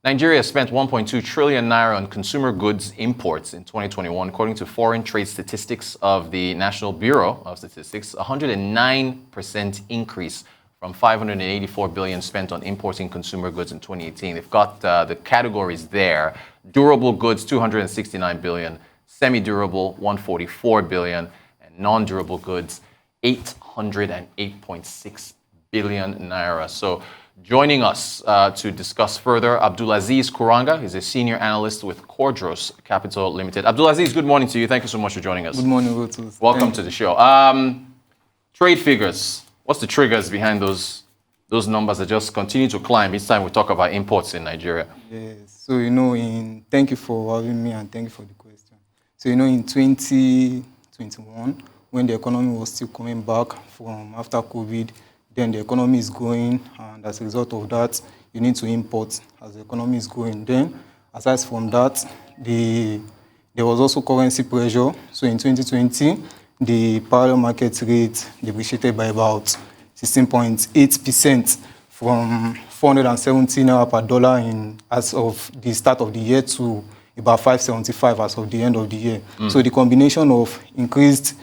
Nigeria spent 1.2 trillion naira on consumer goods imports in 2021, according to foreign trade statistics of the National Bureau of Statistics, a 109% increase from 584 billion spent on importing consumer goods in 2018. They've got the categories there. Durable goods, 269 billion, semi-durable, 144 billion, and non-durable goods, 808.6 billion naira. So joining us to discuss further, Abdulazeez Kuranga. He's a senior analyst with Cordros Capital Ltd. Abdulazeez, good morning to you. Thank you so much for joining us. Good morning, Rotus. Welcome to the show. Trade figures. What's the triggers behind those numbers that just continue to climb each time we talk about imports in Nigeria? Yes. So, thank you for having me and thank you for the question. So, in 2021, when the economy was still coming back from after COVID, then the economy is growing, and as a result of that, you need to import as the economy is growing. Then, aside from that, there was also currency pressure. So in 2020, the parallel market rate depreciated by about 16.8% from 470 naira per dollar as of the start of the year to about 575 as of the end of the year. So the combination of increased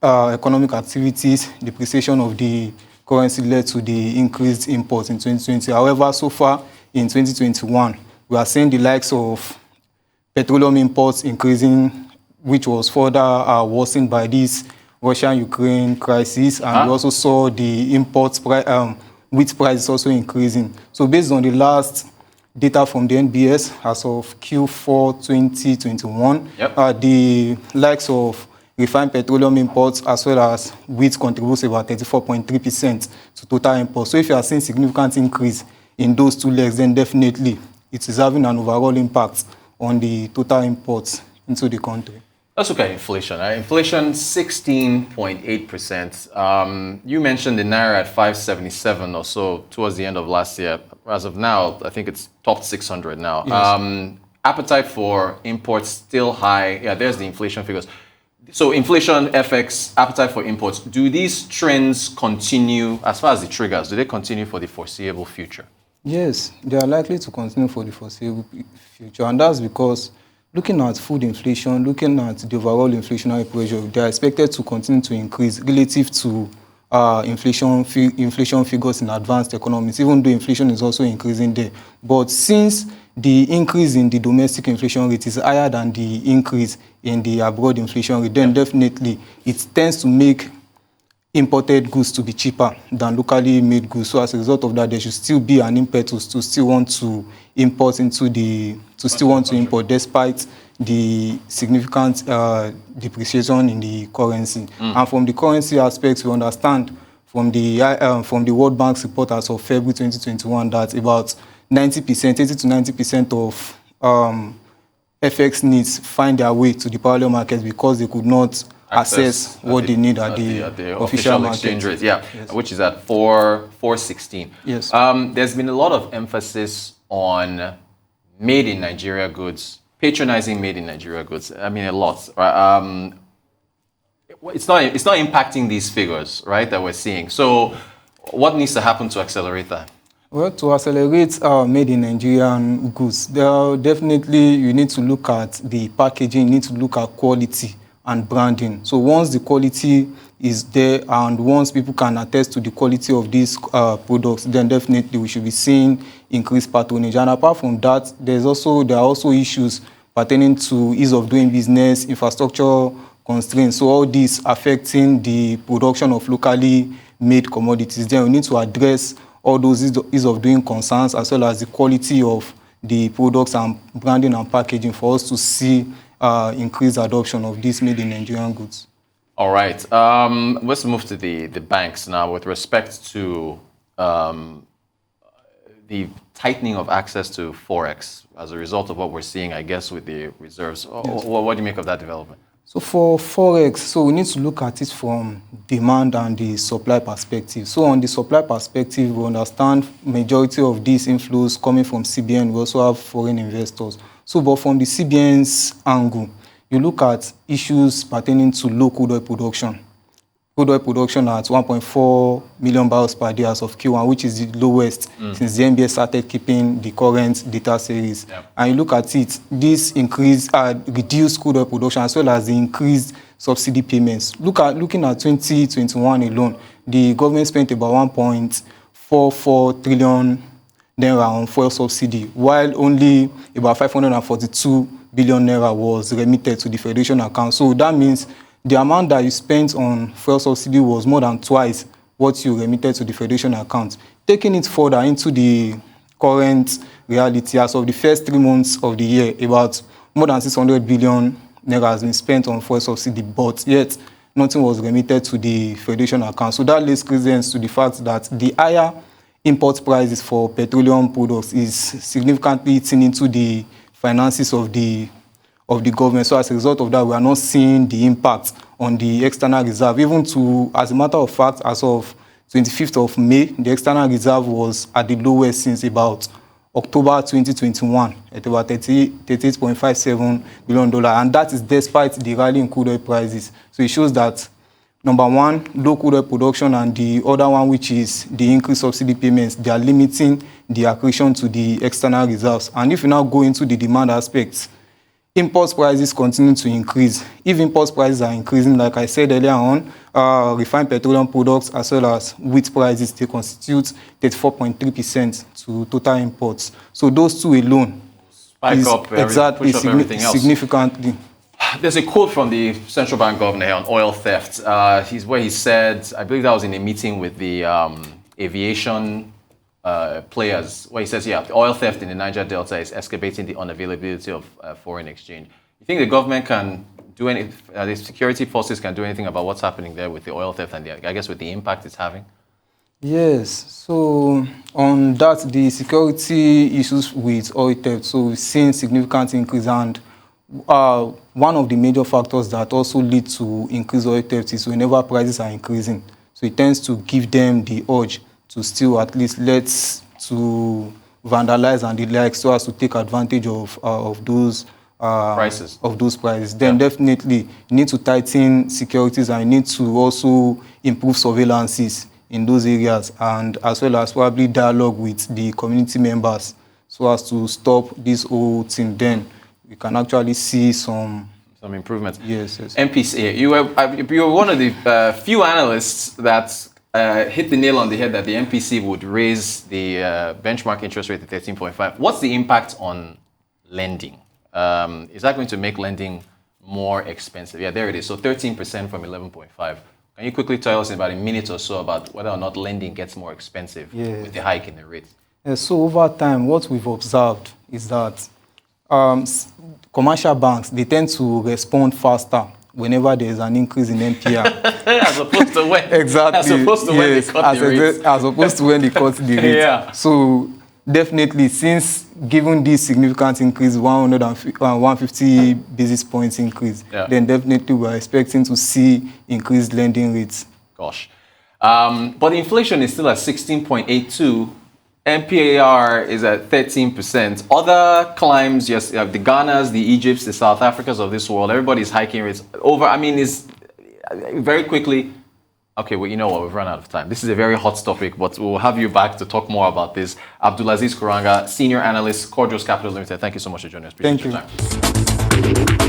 economic activities, depreciation of the currency led to the increased imports in 2020. However, so far in 2021, we are seeing the likes of petroleum imports increasing, which was further worsened by this Russia-Ukraine crisis. And we also saw the imports wheat prices also increasing. So based on the last data from the NBS as of Q4 2021, the likes of refined petroleum imports as well as wheat contributes about 34.3% to total imports. So if you are seeing significant increase in those two legs, then definitely it is having an overall impact on the total imports into the country. Let's look at inflation. Inflation 16.8%. You mentioned the naira at 577 or so towards the end of last year. As of now, I think it's topped 600 now. Yes. Appetite for imports still high. Yeah, there's the inflation figures. So inflation, FX, appetite for imports, do these trends continue as far as the triggers? Do they continue for the foreseeable future? Yes, they are likely to continue for the foreseeable future. And that's because looking at food inflation, looking at the overall inflationary pressure, they are expected to continue to increase relative to inflation figures in advanced economies, even though inflation is also increasing there. But since the increase in the domestic inflation rate is higher than the increase in the abroad inflation rate, then definitely it tends to make imported goods to be cheaper than locally made goods. So as a result of that, there should still be an impetus to still want to import despite the significant depreciation in the currency. And from the currency aspects, we understand from the World Bank's report as of February 2021 that about 80 to 90% of FX needs find their way to the parallel markets because they could not access what they need at the official exchange rate, which is at 416. Yes. There's been a lot of emphasis on made in Nigeria goods, patronizing made in Nigeria goods. I mean, a lot. Right? It's not impacting these figures, right, that we're seeing. So what needs to happen to accelerate that? Well, to accelerate made in Nigerian goods, definitely you need to look at the packaging, you need to look at quality and branding. So once the quality is there and once people can attest to the quality of these products, then definitely we should be seeing increased patronage. And apart from that, there are also issues pertaining to ease of doing business, infrastructure constraints. So all these affecting the production of locally made commodities. Then we need to address all those ease of doing concerns as well as the quality of the products and branding and packaging for us to see increased adoption of these made in Nigerian goods. All right. Let's move to the banks now with respect to the tightening of access to Forex as a result of what we're seeing, I guess, with the reserves. Yes. What do you make of that development? So for Forex, we need to look at it from demand and the supply perspective. So on the supply perspective, we understand majority of these inflows coming from CBN. We also have foreign investors. So but from the CBN's angle, you look at issues pertaining to low crude oil production. crude oil production at 1.4 million barrels per day as of Q1, which is the lowest since the NBA started keeping the current data series. Yep. And you look at it, this reduced crude oil production as well as the increased subsidy payments. Looking at 2021 alone, the government spent about 1.44 trillion naira on fuel subsidy, while only about 542 billion naira was remitted to the Federation account. So that means the amount that you spent on fuel subsidy was more than twice what you remitted to the Federation account. Taking it further into the current reality, as of the first 3 months of the year, about more than 600 billion naira has been spent on fuel subsidy, but yet nothing was remitted to the Federation account. So that lays credence to the fact that the higher import prices for petroleum products is significantly eating into the finances of the government. So as a result of that, we are not seeing the impact on the external reserve. As a matter of fact, as of 25th of May, the external reserve was at the lowest since about October 2021 at about $38.57 billion. And that is despite the rally in crude oil prices. So it shows that, number one, low crude oil production, and the other one, which is the increased subsidy payments, they are limiting the accretion to the external reserves. And if you now go into the demand aspects, import prices continue to increase. If import prices are increasing, like I said earlier on, refined petroleum products as well as wheat prices, they constitute 34.3% to total imports. So those two alone spike up, exactly push up everything else significantly. There's a quote from the central bank governor on oil theft. Where he said, I believe that was in a meeting with the aviation players, where he says, yeah, the oil theft in the Niger Delta is excavating the unavailability of foreign exchange. You think the government can do any, the security forces can do anything about what's happening there with the oil theft and I guess with the impact it's having? Yes, so on that, the security issues with oil theft, so we've seen significant increase, and one of the major factors that also lead to increased oil theft is whenever prices are increasing. So it tends to give them the urge to still at least to vandalize and the like, so as to take advantage of those prices. Then definitely you need to tighten securities, and you need to also improve surveillances in those areas, and as well as probably dialogue with the community members so as to stop this whole thing. Then we can actually see some improvements. Yes. MPC, you were one of the few analysts that hit the nail on the head that the MPC would raise the benchmark interest rate to 13.5. What's the impact on lending? Is that going to make lending more expensive? Yeah, there it is. So 13% from 11.5. Can you quickly tell us in about a minute or so about whether or not lending gets more expensive with the hike in the rate? So over time, what we've observed is that commercial banks, they tend to respond faster whenever there is an increase in MPR. As opposed to when? Exactly. As opposed to when they cut the rate. As opposed to when they cut the rate. Yeah. So definitely, since given this significant increase, 150 basis points increase, then definitely we're expecting to see increased lending rates. Gosh. But inflation is still at 16.82. MPAR is at 13%. Other climes, yes, the Ghanas, the Egypts, the South Africas of this world, everybody's hiking rates over. I mean, is very quickly. Okay, well, you know what? We've run out of time. This is a very hot topic, but we'll have you back to talk more about this. Abdulazeez Kuranga, Senior Analyst, Cordros Capital Ltd. Thank you so much for joining us. Appreciate your time.